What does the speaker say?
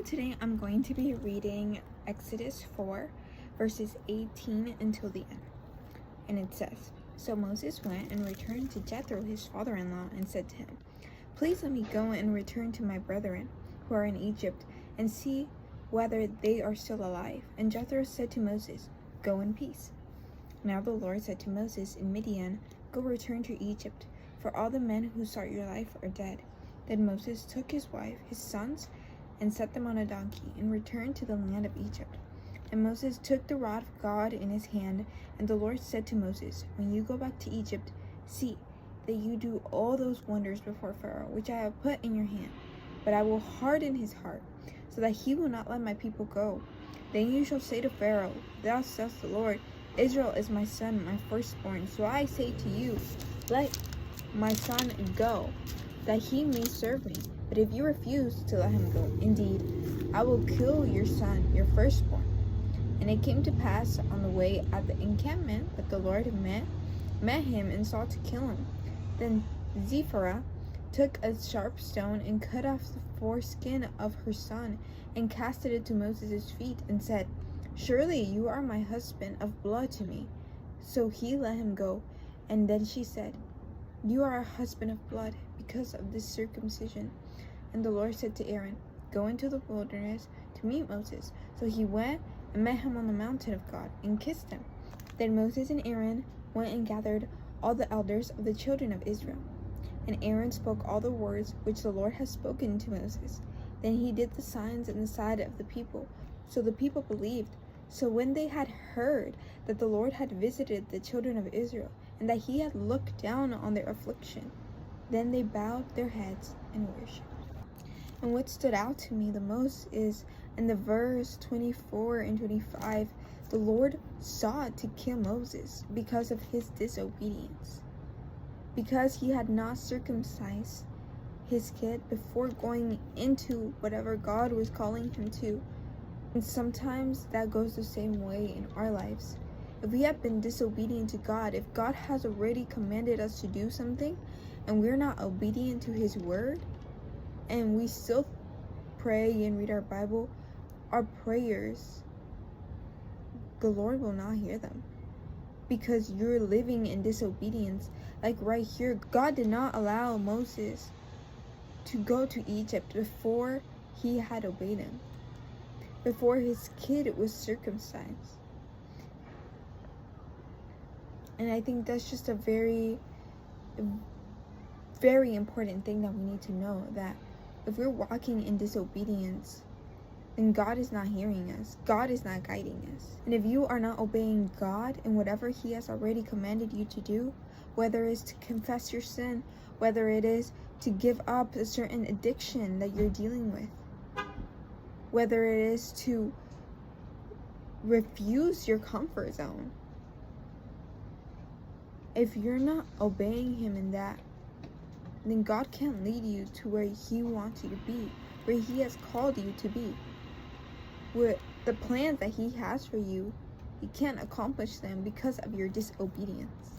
today I'm going to be reading Exodus 4, verses 18 until the end. And it says, So Moses went and returned to Jethro, his father-in-law, and said to him, Please let me go and return to my brethren who are in Egypt, and see whether they are still alive. And Jethro said to Moses, Go in peace. Now the Lord said to Moses in Midian, Go return to Egypt, for all the men who sought your life are dead. Then Moses took his wife, his sons, and set them on a donkey, and returned to the land of Egypt. And Moses took the rod of God in his hand, and the Lord said to Moses, When you go back to Egypt, see that you do all those wonders before Pharaoh, which I have put in your hand. But I will harden his heart, so that he will not let my people go. Then you shall say to Pharaoh, Thus says the Lord, Israel is my son, my firstborn. So I say to you, Let my son go, that he may serve me. But if you refuse to let him go, indeed, I will kill your son, your firstborn. And it came to pass on the way at the encampment that the Lord met him and sought to kill him. Then Zipporah took a sharp stone and cut off the foreskin of her son and cast it into Moses' feet and said, Surely you are my husband of blood to me. So he let him go. And then she said, You are a husband of blood because of this circumcision. And the Lord said to Aaron, Go into the wilderness to meet Moses. So he went and met him on the mountain of God and kissed him. Then Moses and Aaron went and gathered all the elders of the children of Israel. And Aaron spoke all the words which the Lord had spoken to Moses. Then he did the signs in the sight of the people. So the people believed. So when they had heard that the Lord had visited the children of Israel, and that he had looked down on their affliction, then they bowed their heads and worshipped. And what stood out to me the most is in the verse 24 and 25, the Lord sought to kill Moses because of his disobedience, because he had not circumcised his kid before going into whatever God was calling him to. And sometimes that goes the same way in our lives. If we have been disobedient to God, if God has already commanded us to do something and we're not obedient to his word, and we still pray and read our Bible, our prayers, the Lord will not hear them because you're living in disobedience. Like right here, God did not allow Moses to go to Egypt before he had obeyed him, before his kid was circumcised. And I think that's just a very, very important thing that we need to know, that if we're walking in disobedience, then God is not hearing us. God is not guiding us. And if you are not obeying God in whatever he has already commanded you to do, whether it's to confess your sin, whether it is to give up a certain addiction that you're dealing with, whether it is to refuse your comfort zone, if you're not obeying him in that, then God can't lead you to where he wants you to be, where he has called you to be. With the plans that he has for you, he can't accomplish them because of your disobedience.